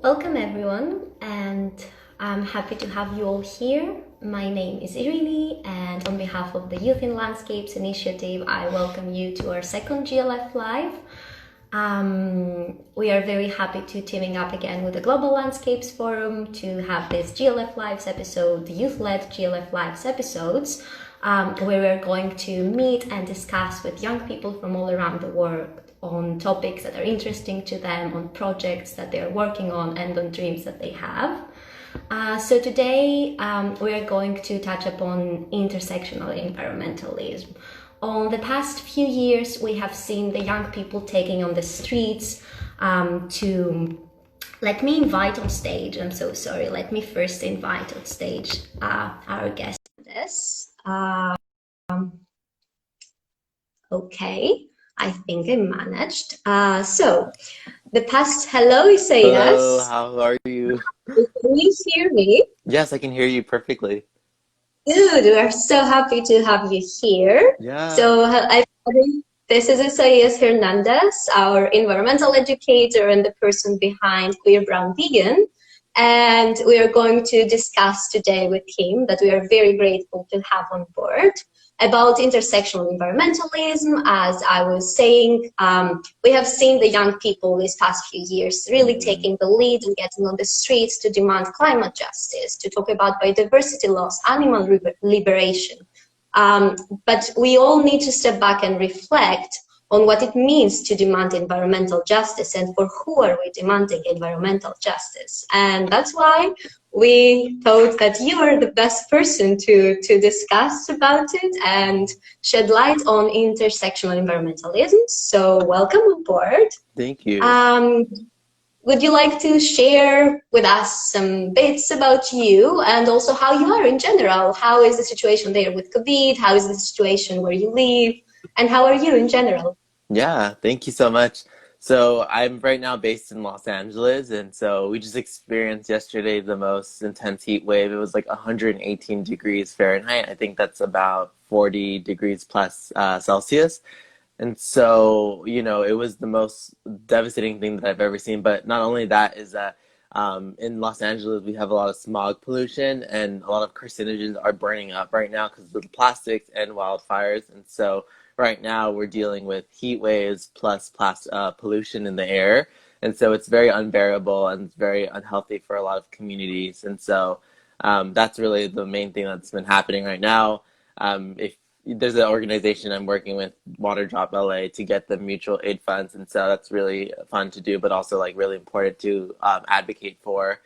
Welcome everyone, and I'm happy to have you all here. My name is Irini, and on behalf of the Youth in Landscapes initiative, I welcome you to our second GLF Live. We are very happy to teaming up again with the Global Landscapes Forum to have this GLF Lives episode, the youth-led GLF Lives episodes, where we're going to meet and discuss with young people from all around the world on topics that are interesting to them, on projects that they're working on, and on dreams that they have. So today we are going to touch upon intersectional environmentalism. On the past few years, we have seen the young people taking on the streets to... Let me invite on stage, I'm so sorry, let me first invite on stage our guest. Okay, I think I managed. Hello, Isaias. Hello, how are you? Can you hear me? Yes, I can hear you perfectly. Good, we are so happy to have you here. Yeah. So, this is Isaias Hernandez, our environmental educator and the person behind Queer Brown Vegan. And we are going to discuss today with him, that we are very grateful to have on board, about intersectional environmentalism. As I was saying, we have seen the young people these past few years really taking the lead and getting on the streets to demand climate justice, to talk about biodiversity loss, animal liberation. But we all need to step back and reflect on what it means to demand environmental justice, and for who are we demanding environmental justice. And that's why we thought that you are the best person to discuss about it and shed light on intersectional environmentalism. So welcome on board. Thank you. Would you like to share with us some bits about you and also how you are in general? How is the situation there with Khabib? How is the situation where you live? And how are you in general? Yeah, thank you so much. So I'm right now based in Los Angeles, and so we just experienced yesterday the most intense heat wave. It was like 118 degrees Fahrenheit. I think that's about 40 degrees plus Celsius. And so, you know, it was the most devastating thing that I've ever seen. But not only that, is that in Los Angeles, we have a lot of smog pollution, and a lot of carcinogens are burning up right now because of the plastics and wildfires. And so right now we're dealing with heat waves plus pollution in the air. And so it's very unbearable and it's very unhealthy for a lot of communities. And so that's really the main thing that's been happening right now. If there's an organization I'm working with, Water Drop LA, to get the mutual aid funds, and so that's really fun to do, but also like really important to advocate for.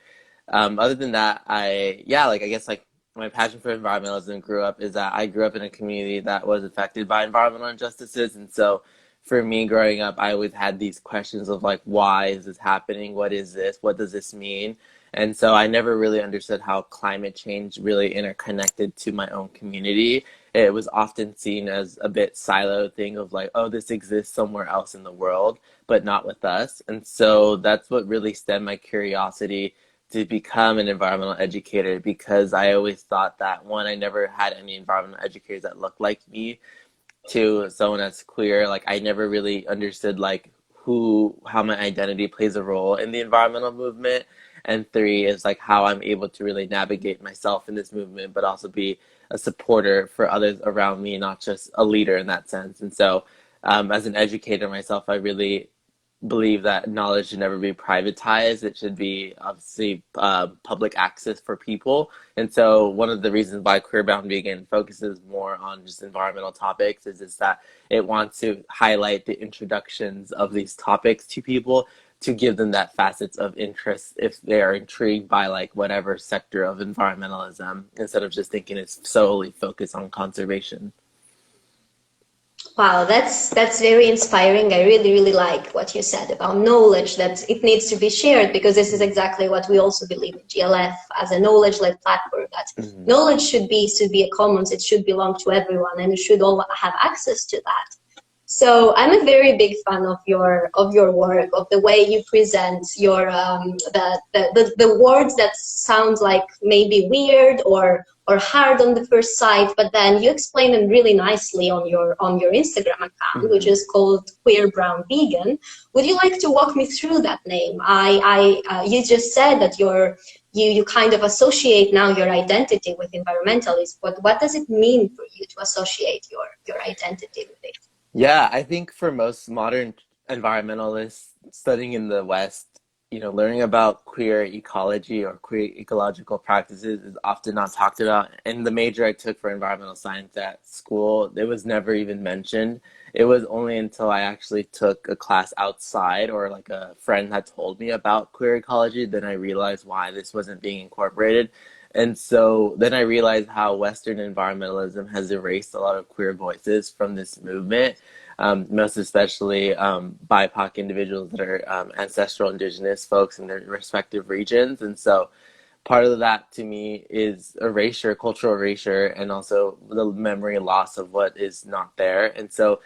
Other than that, I guess like my passion for environmentalism is that I grew up in a community that was affected by environmental injustices, and so for me growing up, I always had these questions of like, why is this happening? What is this? What does this mean? And so I never really understood how climate change really interconnected to my own community. It was often seen as a bit siloed thing of like, oh, this exists somewhere else in the world, but not with us. And so that's what really stemmed my curiosity to become an environmental educator, because I always thought that, one, I never had any environmental educators that looked like me. Two, someone that's queer, like I never really understood like how my identity plays a role in the environmental movement. And three is like how I'm able to really navigate myself in this movement, but also be a supporter for others around me, not just a leader in that sense. And so as an educator myself, I really believe that knowledge should never be privatized. It should be obviously public access for people. And so one of the reasons why Queer Brown Vegan focuses more on just environmental topics is that it wants to highlight the introductions of these topics to people, to give them that facets of interest if they are intrigued by like whatever sector of environmentalism, instead of just thinking it's solely focused on conservation. Wow, that's very inspiring. I really like what you said about knowledge, that it needs to be shared, because this is exactly what we also believe in GLF as a knowledge-led platform, that knowledge should be a commons, it should belong to everyone, and we should all have access to that. So I'm a very big fan of your work, of the way you present your the words that sound like maybe weird or hard on the first sight, but then you explain them really nicely on your Instagram account, which is called Queer Brown Vegan. Would you like to walk me through that name? You just said that you kind of associate now your identity with environmentalism, but what does it mean for you to associate your identity with it? Yeah, I think for most modern environmentalists studying in the West, learning about queer ecology or queer ecological practices is often not talked about. In the major I took for environmental science at school, it was never even mentioned. It was only until I actually took a class outside or like a friend had told me about queer ecology, then I realized why this wasn't being incorporated. And so then I realized how Western environmentalism has erased a lot of queer voices from this movement, most especially BIPOC individuals that are ancestral indigenous folks in their respective regions. And so part of that to me is erasure, cultural erasure, and also the memory loss of what is not there. And so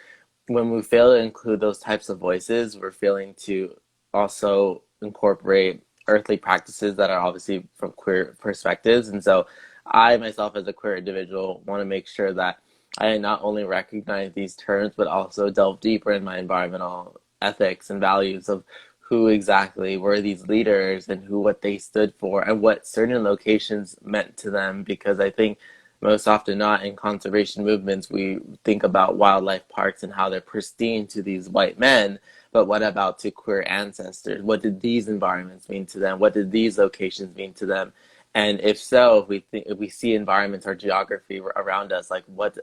when we fail to include those types of voices, we're failing to also incorporate earthly practices that are obviously from queer perspectives. And so I myself as a queer individual want to make sure that I not only recognize these terms, but also delve deeper in my environmental ethics and values of who exactly were these leaders and what they stood for and what certain locations meant to them. Because I think most often not in conservation movements, we think about wildlife parks and how they're pristine to these white men. But what about to queer ancestors? What did these environments mean to them? What did these locations mean to them? And if so, if we see environments or geography around us, like what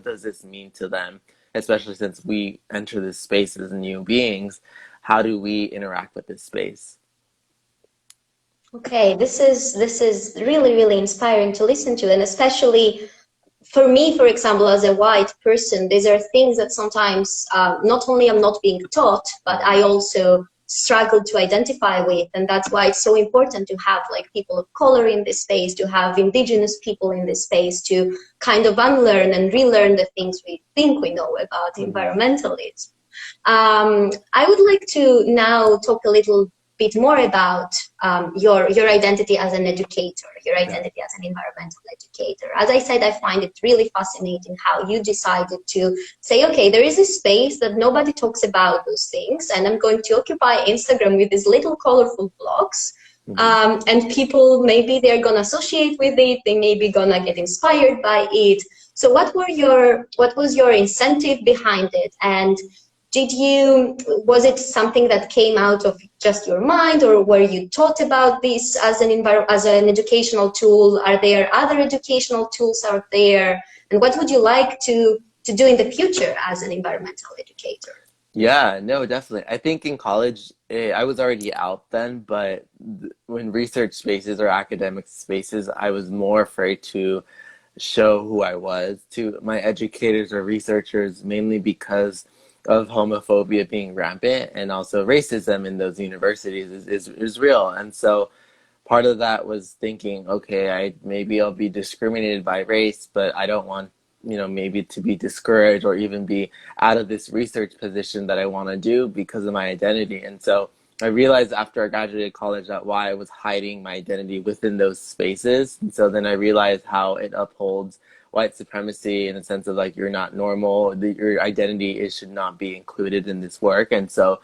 does this mean to them? Especially since we enter this space as new beings, how do we interact with this space? Okay, this is really, really inspiring to listen to, and especially for me, for example, as a white person, these are things that sometimes not only I'm not being taught, but I also struggle to identify with, and that's why it's so important to have like people of color in this space, to have indigenous people in this space, to kind of unlearn and relearn the things we think we know about environmentalism. I would like to now talk a little bit more about your identity as an educator, your identity as an environmental educator. As I said, I find it really fascinating how you decided to say, okay, there is a space that nobody talks about those things, and I'm going to occupy Instagram with these little colorful blogs. And people, maybe they're gonna associate with it, they may be gonna get inspired by it. So what was your incentive behind it? And was it something that came out of just your mind, or were you taught about this as an educational tool? Are there other educational tools out there? And what would you like to do in the future as an environmental educator? Yeah, no, definitely. I think in college, I was already out then, but when research spaces or academic spaces, I was more afraid to show who I was to my educators or researchers, mainly because of homophobia being rampant and also racism in those universities is real. And so part of that was thinking, okay, maybe I'll be discriminated by race, but I don't want, maybe to be discouraged or even be out of this research position that I want to do because of my identity. And so I realized after I graduated college that why I was hiding my identity within those spaces. And so then I realized how it upholds white supremacy in the sense of like you're not normal, your identity should not be included in this work. And so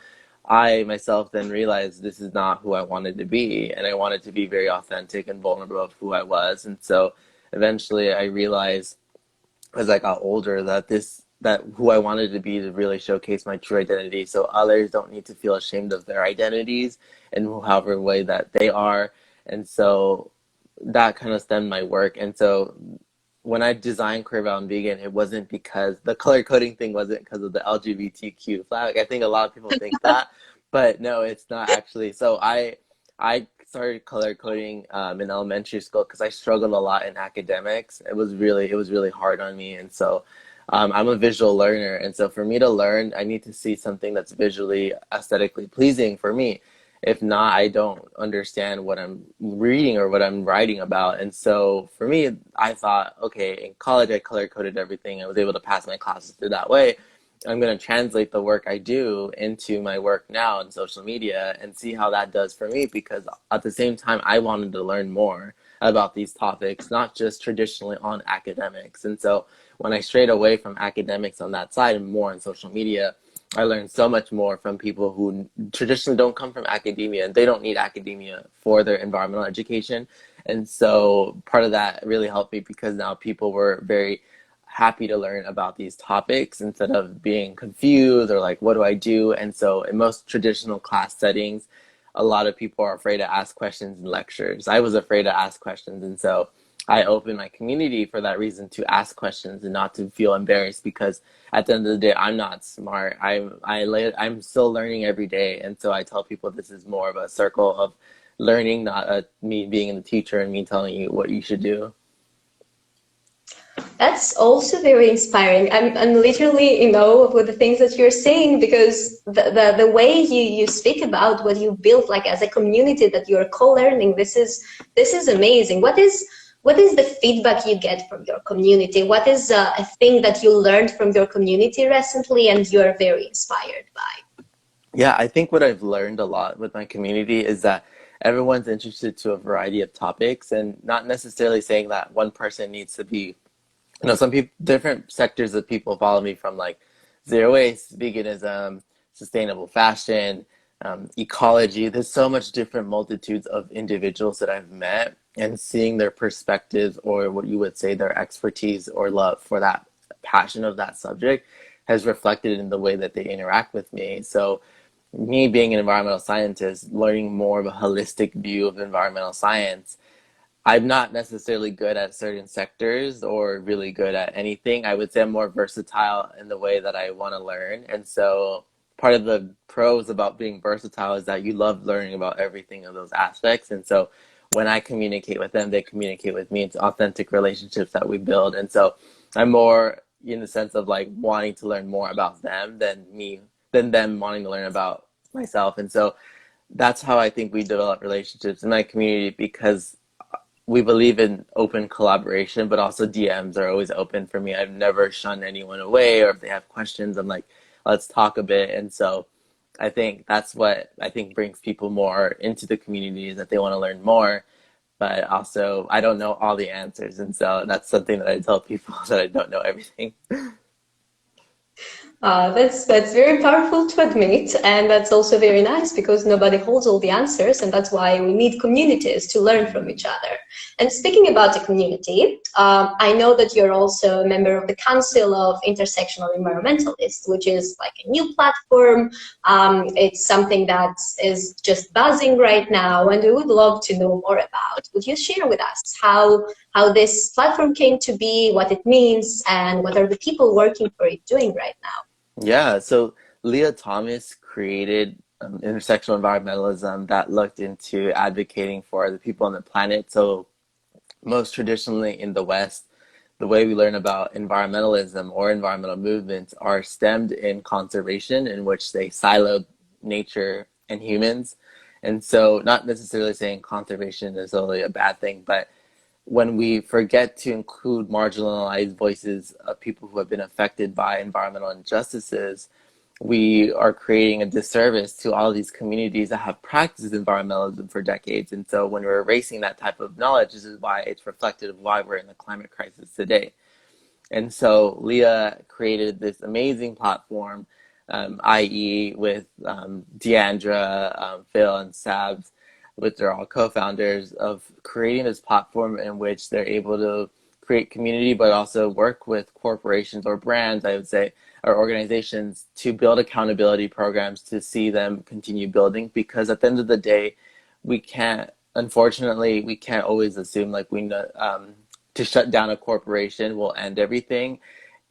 I myself then realized this is not who I wanted to be, and I wanted to be very authentic and vulnerable of who I was. And so eventually I realized as I got older that who I wanted to be to really showcase my true identity, so others don't need to feel ashamed of their identities and however way that they are. And so that kind of stemmed my work. And so when I designed Queer Brown Vegan, it wasn't because the color coding thing wasn't because of the LGBTQ flag. I think a lot of people think that, but no, it's not actually. So I started color coding in elementary school because I struggled a lot in academics. It was really hard on me, and so I'm a visual learner, and so for me to learn, I need to see something that's visually aesthetically pleasing for me. If not, I don't understand what I'm reading or what I'm writing about. And so for me, I thought, okay, in college I color coded everything. I was able to pass my classes through that way. I'm going to translate the work I do into my work now in social media and see how that does for me, because at the same time, I wanted to learn more about these topics, not just traditionally on academics. And so when I strayed away from academics on that side and more on social media, I learned so much more from people who traditionally don't come from academia, and they don't need academia for their environmental education. And so part of that really helped me, because now people were very happy to learn about these topics instead of being confused or like, what do I do? And so in most traditional class settings, a lot of people are afraid to ask questions in lectures. I was afraid to ask questions. And so I opened my community for that reason, to ask questions and not to feel embarrassed, because at the end of the day, I'm not smart. I'm still learning every day. And so I tell people this is more of a circle of learning, not me being the teacher and me telling you what you should do. That's also very inspiring. I'm literally in awe with the things that you're saying, because the way you speak about what you built, like as a community that you're co-learning, this is amazing. What is the feedback you get from your community? What is a thing that you learned from your community recently and you're very inspired by? Yeah, I think what I've learned a lot with my community is that everyone's interested to a variety of topics, and not necessarily saying that one person needs to be, some people, different sectors of people follow me, from like zero waste, veganism, sustainable fashion, ecology. There's so much different multitudes of individuals that I've met, and seeing their perspectives, or what you would say their expertise or love for that passion of that subject, has reflected in the way that they interact with me. So me being an environmental scientist, learning more of a holistic view of environmental science, I'm not necessarily good at certain sectors or really good at anything. I would say I'm more versatile in the way that I want to learn. And so part of the pros about being versatile is that you love learning about everything of those aspects. And so when I communicate with them, they communicate with me. It's authentic relationships that we build. And so I'm more in the sense of like wanting to learn more about them than them wanting to learn about myself. And so that's how I think we develop relationships in my community, because we believe in open collaboration, but also DMs are always open for me. I've never shunned anyone away, or if they have questions, I'm like, let's talk a bit. And so I think that's what I think brings people more into the community, is that they want to learn more, but also I don't know all the answers. And so that's something that I tell people, that I don't know everything. That's very powerful to admit, and that's also very nice, because nobody holds all the answers, and that's why we need communities to learn from each other. And speaking about the community, I know that you're also a member of the Council of Intersectional Environmentalists, which is like a new platform. It's something that is just buzzing right now, and we would love to know more about. Would you share with us how this platform came to be, what it means, and what are the people working for it doing right now? Yeah, so Leah Thomas created intersectional environmentalism that looked into advocating for the people on the planet. So most traditionally in the West, the way we learn about environmentalism or environmental movements are stemmed in conservation, in which they siloed nature and humans. And so not necessarily saying conservation is only a bad thing, but when we forget to include marginalized voices of people who have been affected by environmental injustices, we are creating a disservice to all of these communities that have practiced environmentalism for decades. And so when we're erasing that type of knowledge, this is why it's reflective of why we're in the climate crisis today. And so Leah created this amazing platform, i.e. with Deandra, Phil, and Sabs, which are all co-founders, of creating this platform in which they're able to create community, but also work with corporations or brands, I would say, or organizations, to build accountability programs to see them continue building. Because at the end of the day, unfortunately, we can't always assume like to shut down a corporation will end everything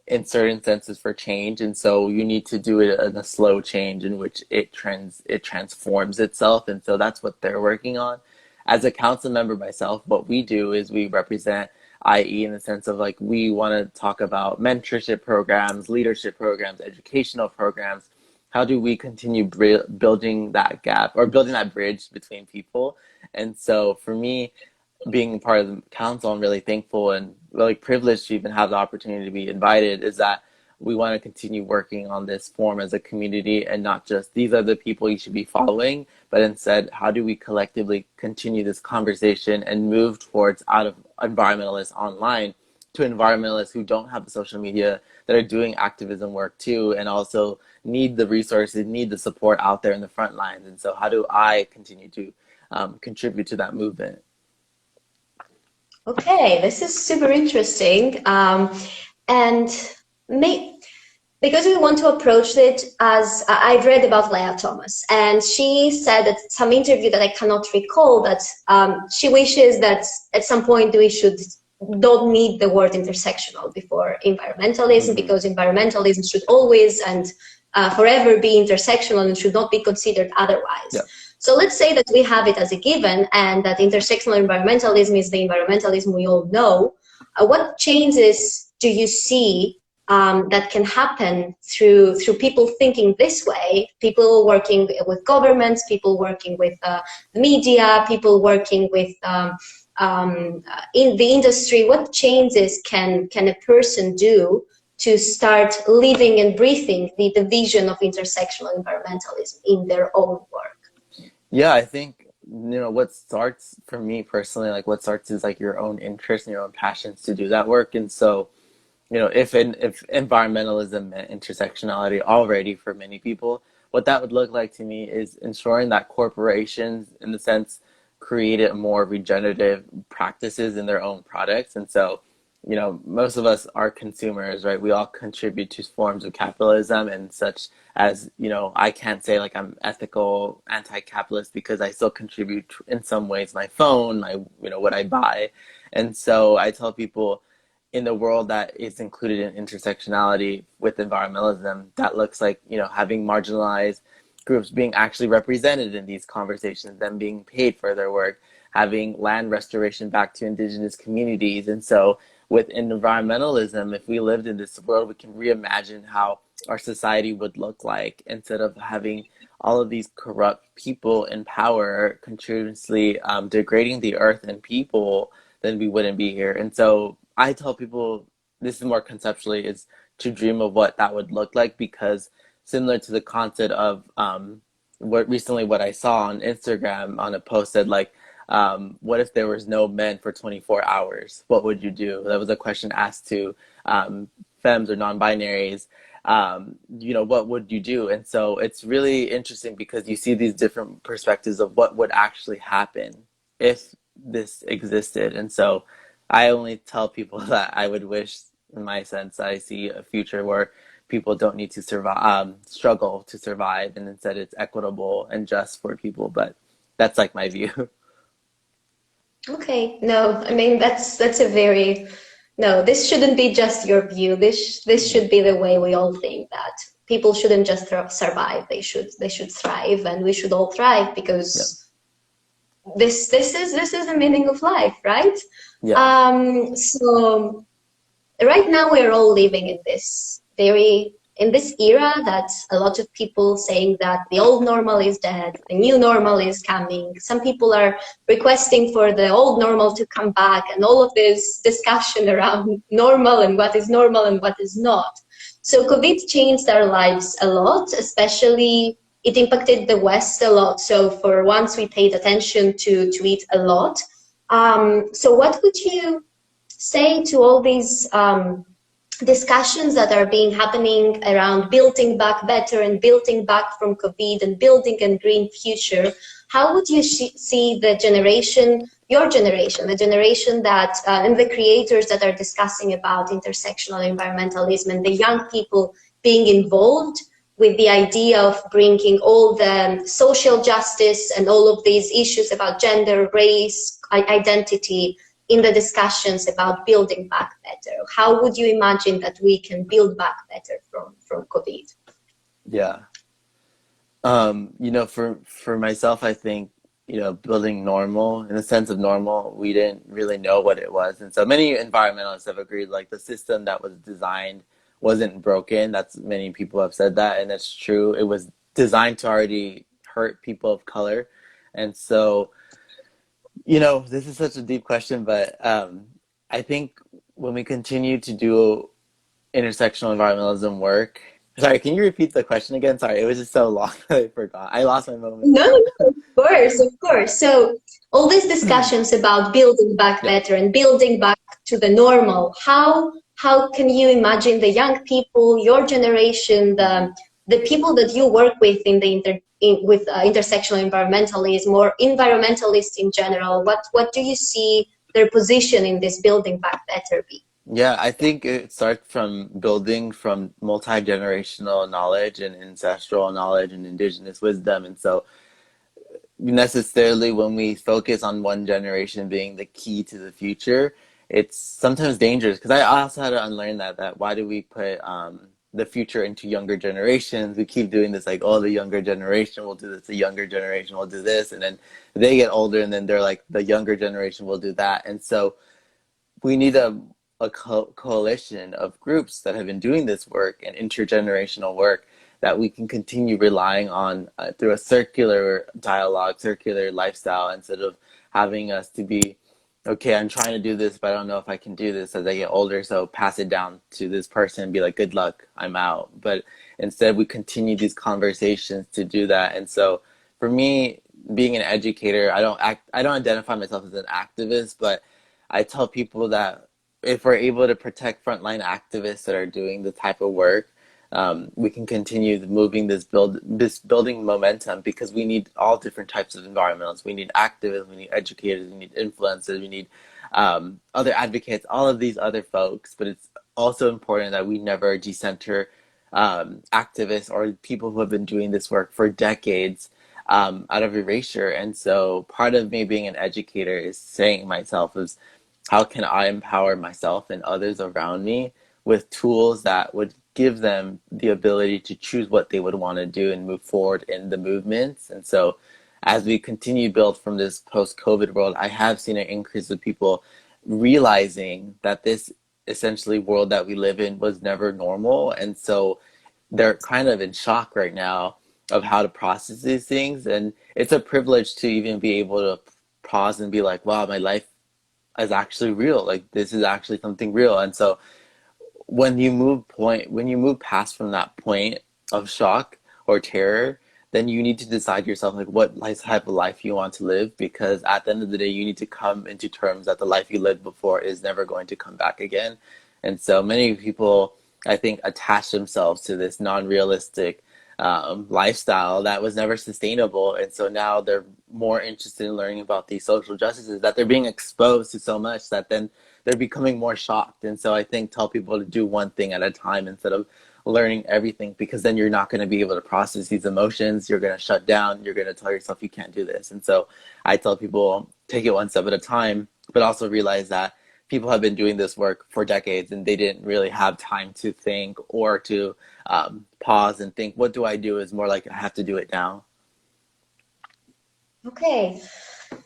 in certain senses for change. And so you need to do it in a slow change in which it transforms itself. And so that's what they're working on. As a council member myself, what we do is we represent IE in the sense of like, we want to talk about mentorship programs, leadership programs, educational programs. How do we continue building that gap, or building that bridge between people? And so for me, being part of the council, I'm really thankful and really privileged to even have the opportunity to be invited, is that we want to continue working on this form as a community, and not just these are the people you should be following, but instead, how do we collectively continue this conversation and move towards out of environmentalists online to environmentalists who don't have the social media, that are doing activism work too, and also need the resources, need the support out there in the front lines. And so how do I continue to contribute to that movement? Okay, this is super interesting. And because we want to approach it as I've read about Leah Thomas, and she said at some interview that I cannot recall that she wishes that at some point we don't need the word intersectional before environmentalism, because environmentalism should always and forever be intersectional and should not be considered otherwise. Yeah. So let's say that we have it as a given, and that intersectional environmentalism is the environmentalism we all know. What changes do you see that can happen through people thinking this way, people working with governments, people working with the media, people working with in the industry? What changes can a person do to start living and breathing the vision of intersectional environmentalism in their own work? Yeah, I think, what starts for me personally, like what starts is like your own interest and your own passions to do that work. And so, if environmentalism meant intersectionality already for many people, what that would look like to me is ensuring that corporations, in the sense, created more regenerative practices in their own products. And so, most of us are consumers, right? We all contribute to forms of capitalism, and such as, I can't say like I'm ethical, anti-capitalist, because I still contribute in some ways, my phone, what I buy. And so I tell people, in the world that is included in intersectionality with environmentalism, that looks like, having marginalized groups being actually represented in these conversations, them being paid for their work, having land restoration back to indigenous communities. And so within environmentalism, if we lived in this world, we can reimagine how our society would look like, instead of having all of these corrupt people in power continuously degrading the earth and people, then we wouldn't be here. And so I tell people, this is more conceptually, is to dream of what that would look like, because similar to the concept of what I saw on Instagram on a post said, like, what if there was no men for 24 hours? What would you do? That was a question asked to femmes or non-binaries. What would you do? And so it's really interesting, because you see these different perspectives of what would actually happen if this existed. And so I only tell people that I would wish, in my sense, I see a future where people don't need to struggle to survive, and instead it's equitable and just for people. But that's like my view. Okay, no, I mean that's a very no. This shouldn't be just your view. This should be the way we all think, that people shouldn't just survive. They should thrive, and we should all thrive, because this is the meaning of life, right? Yeah. So right now we're all living in this era that a lot of people saying that the old normal is dead, the new normal is coming. Some people are requesting for the old normal to come back, and all of this discussion around normal and what is normal and what is not. So COVID changed our lives a lot, especially it impacted the West a lot. So for once we paid attention to it a lot. So what would you say to all these discussions that are happening around building back better and building back from COVID and building a green future? How would you see the generation, your generation, the generation that, and the creators that are discussing about intersectional environmentalism, and the young people being involved with the idea of bringing all the social justice and all of these issues about gender, race, identity in the discussions about building back better? How would you imagine that we can build back better from COVID? Yeah. For myself, I think, building normal, in the sense of normal, we didn't really know what it was. And so many environmentalists have agreed, like, the system that was designed wasn't broken. Many people have said that, and that's true. It was designed to already hurt people of color. And so, this is such a deep question, but I think when we continue to do intersectional environmentalism work. Sorry, can you repeat the question again? Sorry, it was just so long that I forgot. I lost my moment. No, no, of course, of course. So all these discussions about building back Yeah. better and building back to the normal, how can you imagine the young people, your generation, the people that you work with in the with intersectional environmentalism or environmentalists in general? What do you see their position in this building back better be? Yeah, I think it starts from building from multi-generational knowledge and ancestral knowledge and indigenous wisdom. And so necessarily when we focus on one generation being the key to the future, it's sometimes dangerous because I also had to unlearn that why do we put the future into younger generations? We keep doing this like, oh, the younger generation will do this, the younger generation will do this, and then they get older and then they're like, the younger generation will do that. And so we need a coalition of groups that have been doing this work and intergenerational work that we can continue relying on through a circular dialogue, circular lifestyle, instead of having us to be, okay, I'm trying to do this, but I don't know if I can do this as I get older, so pass it down to this person and be like, good luck, I'm out. But instead, we continue these conversations to do that. And so for me, being an educator, I don't identify myself as an activist, but I tell people that if we're able to protect frontline activists that are doing the type of work, we can continue moving this building momentum because we need all different types of environmentalists. We need activists, we need educators, we need influencers, we need other advocates, all of these other folks. But it's also important that we never decenter activists or people who have been doing this work for decades out of erasure. And so part of me being an educator is saying myself is, how can I empower myself and others around me with tools that would give them the ability to choose what they would want to do and move forward in the movements? And so as we continue to build from this post-COVID world, I have seen an increase of people realizing that this essentially world that we live in was never normal. And so they're kind of in shock right now of how to process these things. And it's a privilege to even be able to pause and be like, wow, my life is actually real. Like this is actually something real. And so when you move past from that point of shock or terror, then you need to decide yourself like what type of life you want to live, because at the end of the day you need to come into terms that the life you lived before is never going to come back again. And so many people, I think, attach themselves to this non-realistic lifestyle that was never sustainable. And so now they're more interested in learning about these social justices that they're being exposed to so much that then they're becoming more shocked. And so I think tell people to do one thing at a time instead of learning everything, because then you're not going to be able to process these emotions. You're going to shut down. You're going to tell yourself you can't do this. And so I tell people take it one step at a time, but also realize that people have been doing this work for decades and they didn't really have time to think or to pause and think, what do I do? Is more like I have to do it now. Okay.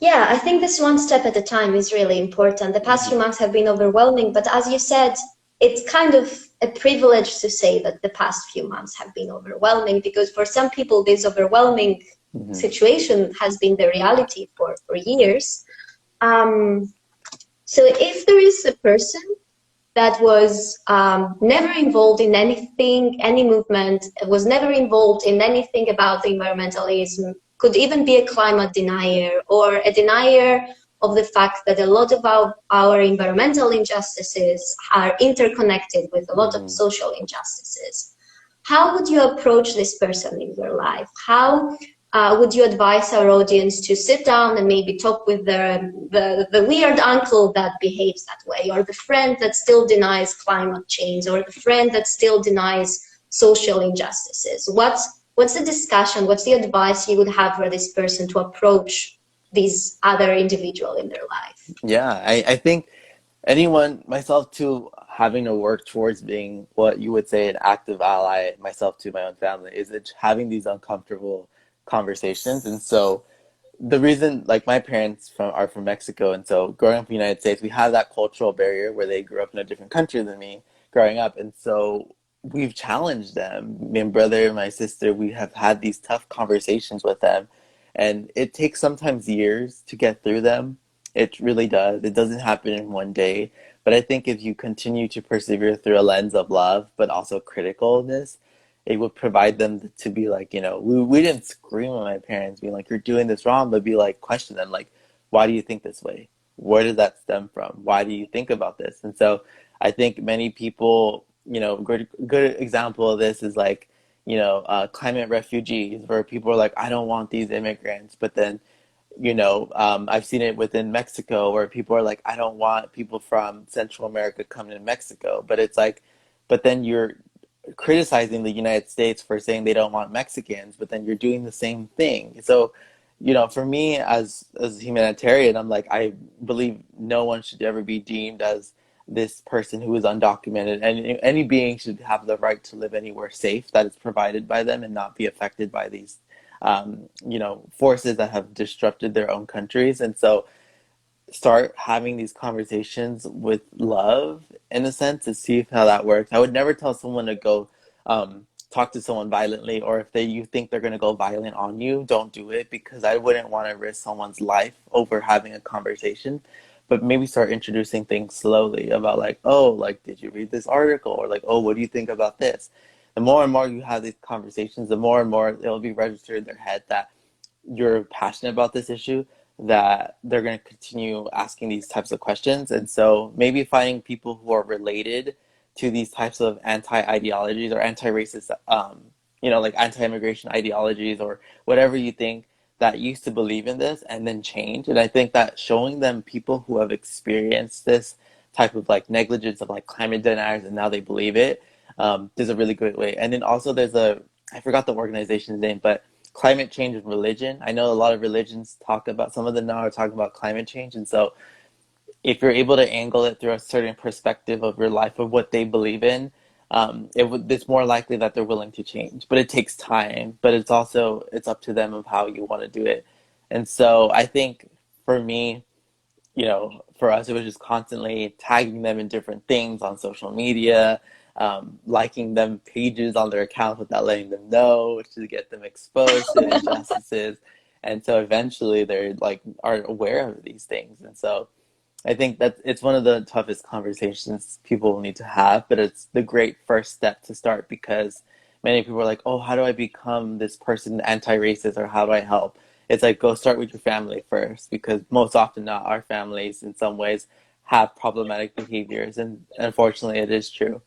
Yeah, I think this one step at a time is really important. The past few months have been overwhelming, but as you said, it's kind of a privilege to say that the past few months have been overwhelming, because for some people, this overwhelming situation has been the reality for years. So if there is a person that was never involved in anything, any movement, was never involved in anything about the environmentalism, could even be a climate denier or a denier of the fact that a lot of our environmental injustices are interconnected with a lot of social injustices. How would you approach this person in your life? How would you advise our audience to sit down and maybe talk with the weird uncle that behaves that way, or the friend that still denies climate change, or the friend that still denies social injustices? What's the discussion? What's the advice you would have for this person to approach this other individual in their life? Yeah, I think anyone, myself too, having to work towards being what you would say an active ally, myself to my own family, is it having these uncomfortable conversations. And so the reason, like my parents are from Mexico, and so growing up in the United States, we have that cultural barrier where they grew up in a different country than me growing up. And so we've challenged them. My brother and my sister, we have had these tough conversations with them. And it takes sometimes years to get through them. It really does. It doesn't happen in one day. But I think if you continue to persevere through a lens of love, but also criticalness, it would provide them to be like, we didn't scream at my parents being like, you're doing this wrong, but be like, question them, like, why do you think this way? Where does that stem from? Why do you think about this? And so I think many people, good example of this is like, climate refugees, where people are like, I don't want these immigrants. But then, I've seen it within Mexico where people are like, I don't want people from Central America coming to Mexico. But it's like, but then you're criticizing the United States for saying they don't want Mexicans, but then you're doing the same thing. So, for me as a humanitarian, I'm like, I believe no one should ever be deemed as this person who is undocumented, and any being should have the right to live anywhere safe that is provided by them and not be affected by these forces that have disrupted their own countries. And so start having these conversations with love in a sense to see how that works. I would never tell someone to go talk to someone violently, or if you think they're going to go violent on you, don't do it, because I wouldn't want to risk someone's life over having a conversation. But maybe start introducing things slowly about like, oh, like, did you read this article? Or like, oh, what do you think about this? The more and more you have these conversations, the more and more it'll be registered in their head that you're passionate about this issue, that they're going to continue asking these types of questions. And so maybe finding people who are related to these types of anti-ideologies or anti-racist, like anti-immigration ideologies or whatever you think, that used to believe in this and then change. And I think that showing them people who have experienced this type of like negligence of like climate deniers and now they believe it, is a really great way. And then also I forgot the organization's name, but climate change and religion. I know a lot of religions some of them now are talking about climate change. And so if you're able to angle it through a certain perspective of your life, of what they believe in, it's more likely that they're willing to change. But it takes time. But it's up to them of how you want to do it. And so I think for me, for us, it was just constantly tagging them in different things on social media, liking them pages on their accounts without letting them know, to get them exposed to injustices. And so eventually they're like, are aware of these things. And so I think that it's one of the toughest conversations people will need to have, but it's the great first step to start, because many people are like, oh, how do I become this person anti-racist, or how do I help? It's like, go start with your family first, because most often not, our families in some ways have problematic behaviors, and unfortunately it is true.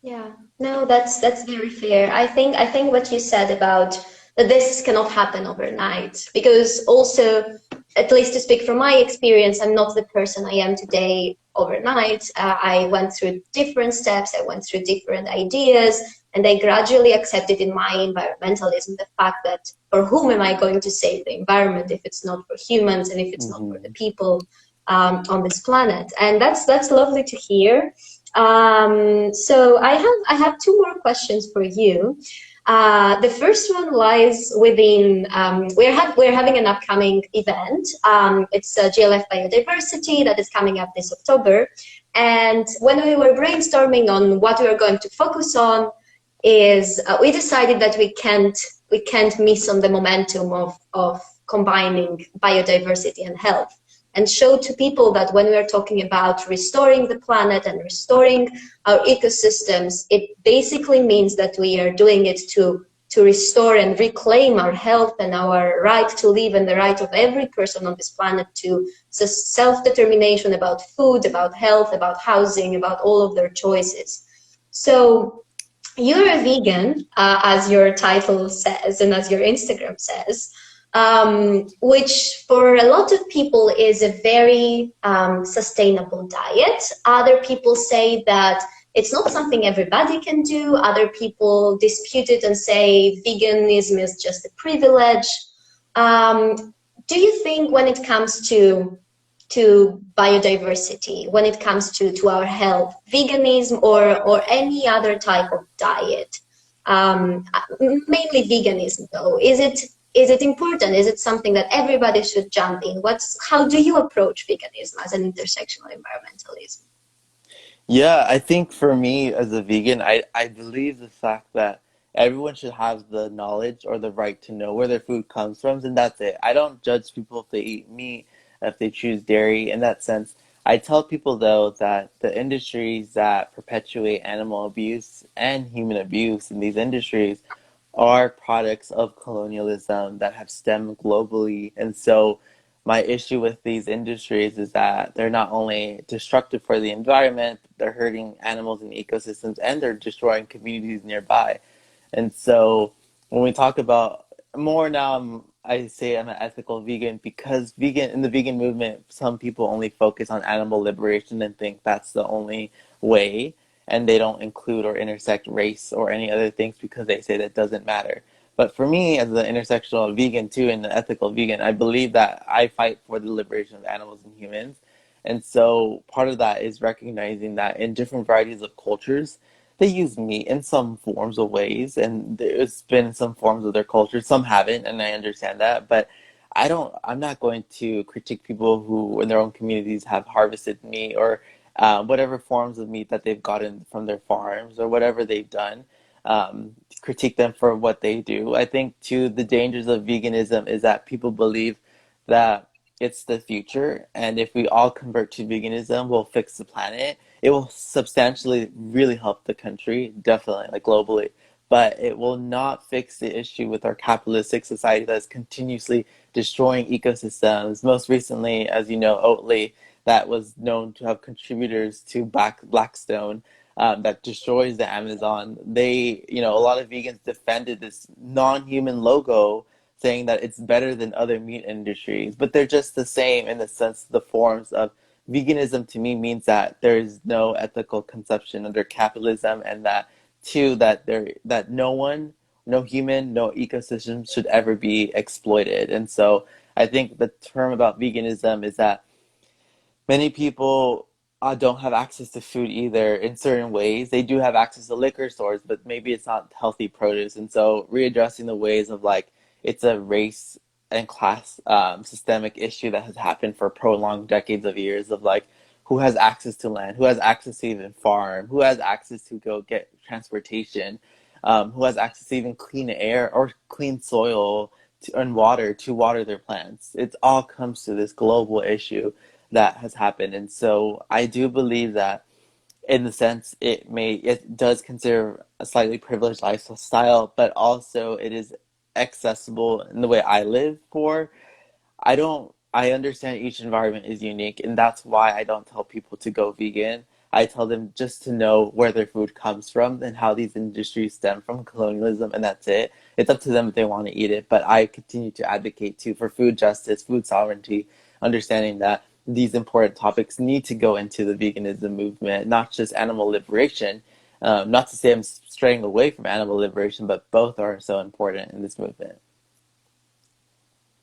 Yeah, no, that's very fair. I think what you said about that this cannot happen overnight, because also, at least to speak from my experience, I'm not the person I am today overnight. I went through different steps, I went through different ideas, and I gradually accepted in my environmentalism the fact that for whom am I going to save the environment if it's not for humans and if it's not for the people on this planet? And that's lovely to hear. So I have two more questions for you. The first one lies within, we're having an upcoming event. It's GLF Biodiversity that is coming up this October. And when we were brainstorming on what we were going to focus on, we decided that we can't miss on the momentum of combining biodiversity and health, and show to people that when we're talking about restoring the planet and restoring our ecosystems, it basically means that we are doing it to restore and reclaim our health and our right to live, and the right of every person on this planet to self-determination about food, about health, about housing, about all of their choices. So you're a vegan, as your title says and as your Instagram says, which for a lot of people is a very sustainable diet. Other people say that it's not something everybody can do. Other people dispute it and say veganism is just a privilege. Do you think when it comes to biodiversity, when it comes to our health, veganism or any other type of diet, mainly veganism though, is it important? Is it something that everybody should jump in? How do you approach veganism as an intersectional environmentalist? Yeah, I think for me as a vegan, I believe the fact that everyone should have the knowledge or the right to know where their food comes from, and that's it. I don't judge people if they eat meat, if they choose dairy. In that sense, I tell people though that the industries that perpetuate animal abuse and human abuse in these industries are products of colonialism that have stemmed globally. And so my issue with these industries is that they're not only destructive for the environment, they're hurting animals and ecosystems, and they're destroying communities nearby. And so when we talk about more now, I say I'm an ethical vegan because vegan in the vegan movement, some people only focus on animal liberation and think that's the only way, and they don't include or intersect race or any other things because they say that doesn't matter. But for me, as an intersectional vegan too, and an ethical vegan, I believe that I fight for the liberation of animals and humans. And so part of that is recognizing that in different varieties of cultures, they use meat in some forms of ways, and there's been some forms of their culture. Some haven't, and I understand that. But I'm not going to critique people who in their own communities have harvested meat or whatever forms of meat that they've gotten from their farms or whatever they've done. Critique them for what they do. I think too the dangers of veganism is that people believe that it's the future, and if we all convert to veganism, we'll fix the planet. It will substantially really help the country, definitely, like globally, but it will not fix the issue with our capitalistic society that's continuously destroying ecosystems. Most recently, as you know, Oatly, that was known to have contributors to Blackstone, that destroys the Amazon. A lot of vegans defended this non-human logo, saying that it's better than other meat industries, but they're just the same in the sense the forms of veganism to me means that there is no ethical conception under capitalism, and that two that no one, no human, no ecosystem should ever be exploited. And so I think the term about veganism is that many people don't have access to food either in certain ways. They do have access to liquor stores, but maybe it's not healthy produce. And so readdressing the ways of like it's a race and class systemic issue that has happened for prolonged decades of years of like who has access to land, who has access to even farm, who has access to go get transportation, who has access to even clean air or clean soil and water to water their plants. It all comes to this global issue that has happened. And so I do believe that in the sense it does consider a slightly privileged lifestyle, but also it is accessible in the way I live for. I understand each environment is unique, and that's why I don't tell people to go vegan. I tell them just to know where their food comes from and how these industries stem from colonialism, and that's it. It's up to them if they want to eat it, but I continue to advocate too for food justice, food sovereignty, understanding that these important topics need to go into the veganism movement, not just animal liberation. Not to say I'm straying away from animal liberation, but both are so important in this movement.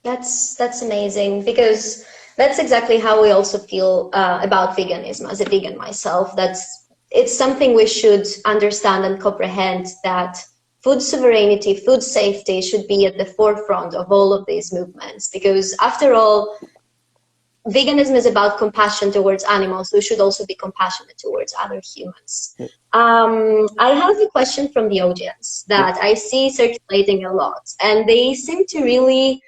That's amazing, because that's exactly how we also feel about veganism as a vegan myself. It's something we should understand and comprehend, that food sovereignty, food safety should be at the forefront of all of these movements, because after all, veganism is about compassion towards animals. We should also be compassionate towards other humans. I have a question from the audience that I see circulating a lot, and they seem to really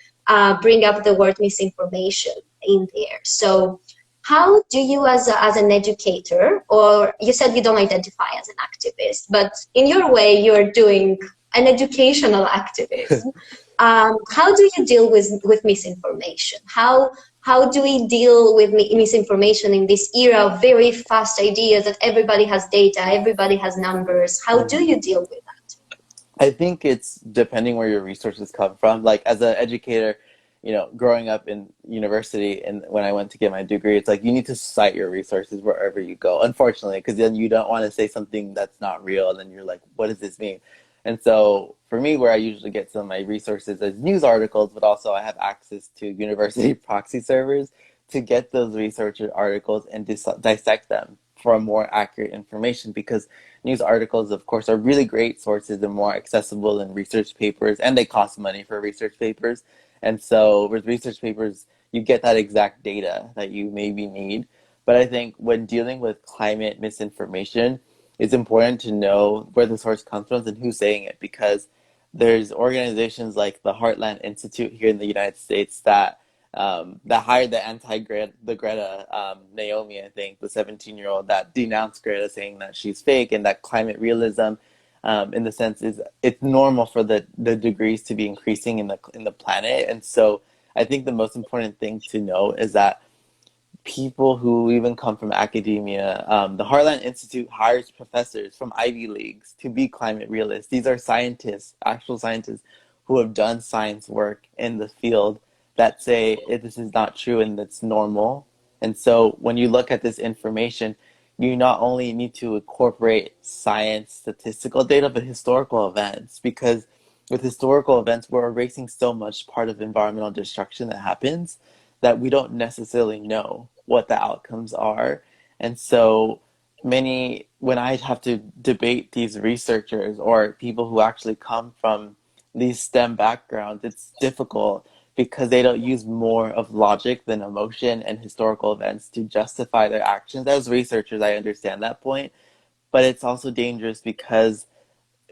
bring up the word misinformation in there. So how do you, as an educator, or you said you don't identify as an activist, but in your way, you're doing an educational activism. How do you deal with misinformation? How do we deal with misinformation in this era of very fast ideas that everybody has data, everybody has numbers? How do you deal with that? I think it's depending where your resources come from. Like as an educator, growing up in university and when I went to get my degree, it's like you need to cite your resources wherever you go, unfortunately, because then you don't want to say something that's not real. And then you're like, what does this mean? And so for me, where I usually get some of my resources is news articles, but also I have access to university proxy servers to get those research articles and dissect them for more accurate information, because news articles, of course, are really great sources and more accessible than research papers, and they cost money for research papers. And so with research papers, you get that exact data that you maybe need. But I think when dealing with climate misinformation, it's important to know where the source comes from and who's saying it, because there's organizations like the Heartland Institute here in the United States that that hired the the Greta, Naomi, I think, the 17-year-old that denounced Greta, saying that she's fake, and that climate realism, in the sense, is it's normal for the degrees to be increasing in the planet. And so I think the most important thing to know is that people who even come from academia. The Heartland Institute hires professors from Ivy Leagues to be climate realists. These are scientists, actual scientists, who have done science work in the field that say this is not true and it's normal. And so when you look at this information, you not only need to incorporate science, statistical data, but historical events, because with historical events, we're erasing so much part of environmental destruction that happens that we don't necessarily know what the outcomes are. And so when I have to debate these researchers or people who actually come from these STEM backgrounds, it's difficult because they don't use more of logic than emotion and historical events to justify their actions. As researchers, I understand that point, but it's also dangerous because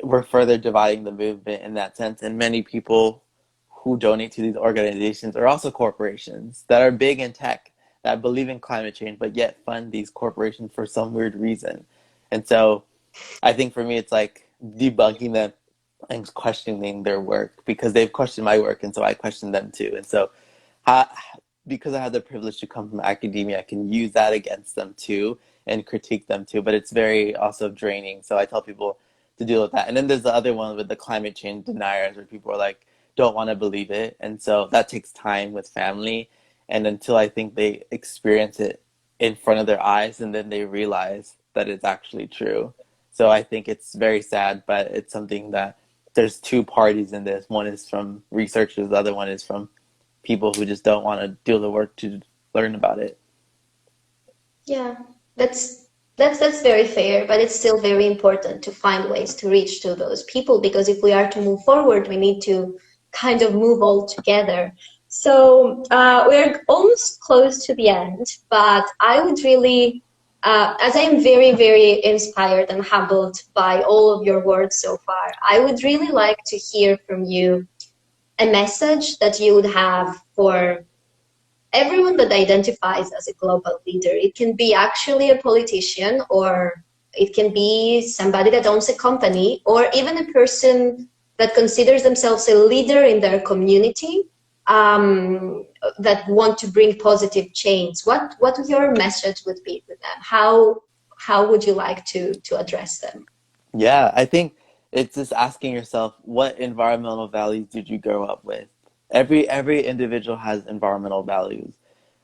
we're further dividing the movement in that sense. And many people who donate to these organizations are also corporations that are big in tech, that believe in climate change, but yet fund these corporations for some weird reason. And so I think for me, it's like debunking them and questioning their work, because they've questioned my work, and so I question them too. And so, uh, because I have the privilege to come from academia, I can use that against them too and critique them too. But it's very also draining. So I tell people to deal with that. And then there's the other one with the climate change deniers, where people are like, don't want to believe it. And so that takes time with family. And until I think they experience it in front of their eyes, and then they realize that it's actually true. So I think it's very sad, but it's something that there's two parties in this. One is from researchers, the other one is from people who just don't want to do the work to learn about it. Yeah, that's very fair, but it's still very important to find ways to reach to those people, because if we are to move forward, we need to kind of move all together. So we're almost close to the end, but I would really, as I am very, very inspired and humbled by all of your words so far, I would really like to hear from you a message that you would have for everyone that identifies as a global leader. It can be actually a politician, or it can be somebody that owns a company, or even a person that considers themselves a leader in their community, that want to bring positive change. What your message would be to them? How would you like to address them? Yeah, I think it's just asking yourself, what environmental values did you grow up with? Every individual has environmental values.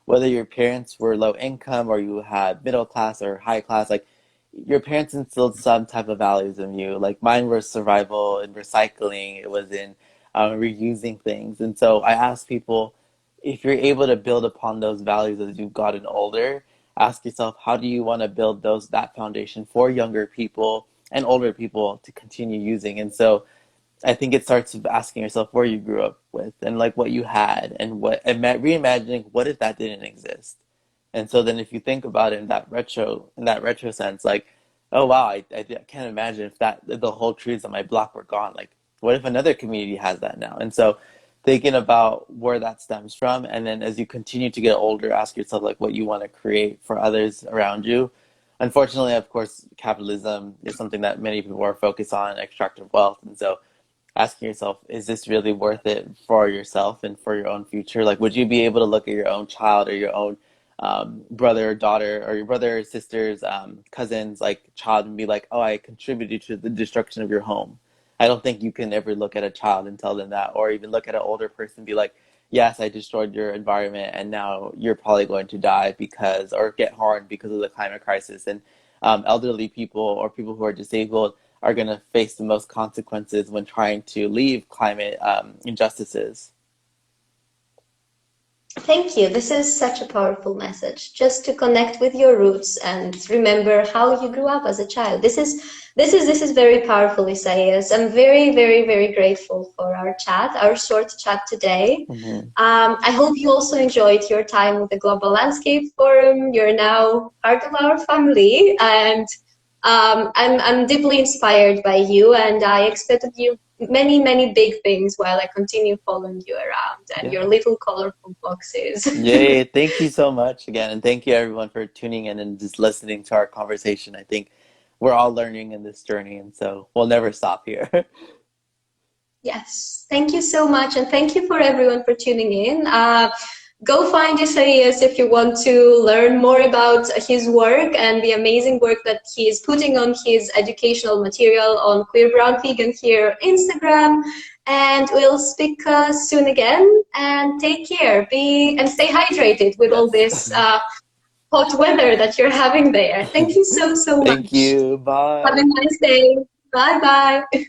Whether your parents were low income or you had middle class or high class, like your parents instilled some type of values in you. Like mine were survival and recycling. It was in reusing things. And so I ask people, if you're able to build upon those values as you've gotten older, ask yourself, how do you want to build that foundation for younger people and older people to continue using? And so I think it starts with asking yourself where you grew up with, and like what you had, and reimagining, what if that didn't exist? And so then if you think about it in that retro sense, like, oh wow, I can't imagine if the whole trees on my block were gone. Like, what if another community has that now? And so thinking about where that stems from, and then as you continue to get older, ask yourself like what you want to create for others around you. Unfortunately, of course, capitalism is something that many people are focused on, extractive wealth. And so asking yourself, is this really worth it for yourself and for your own future? Like, would you be able to look at your own child or your own brother or daughter, or your brother or sister's cousins, like child, and be like, oh, I contributed to the destruction of your home? I don't think you can ever look at a child and tell them that, or even look at an older person and be like, yes, I destroyed your environment and now you're probably going to die because, or get harmed because of the climate crisis. And elderly people or people who are disabled are going to face the most consequences when trying to leave climate injustices. Thank you. This is such a powerful message. Just to connect with your roots and remember how you grew up as a child. This is very powerful, Isaias. I'm very, very, very grateful for our chat, our short chat today. Mm-hmm. I hope you also enjoyed your time with the Global Landscape Forum. You're now part of our family, and I'm deeply inspired by you, and I expect of you many, many big things while I continue following you around and Yeah. your little colorful boxes. Yay. Thank you so much again. And thank you everyone for tuning in and just listening to our conversation. I think we're all learning in this journey, and so we'll never stop here. Yes, thank you so much. And thank you for everyone for tuning in. Go find Isaias if you want to learn more about his work and the amazing work that he is putting on his educational material on Queer Brown Vegan here on Instagram. And we'll speak soon again. And take care. And stay hydrated with all Yes. this hot weather that you're having there. Thank you so, so Thank much. you. Have a Bye. nice day. Bye bye.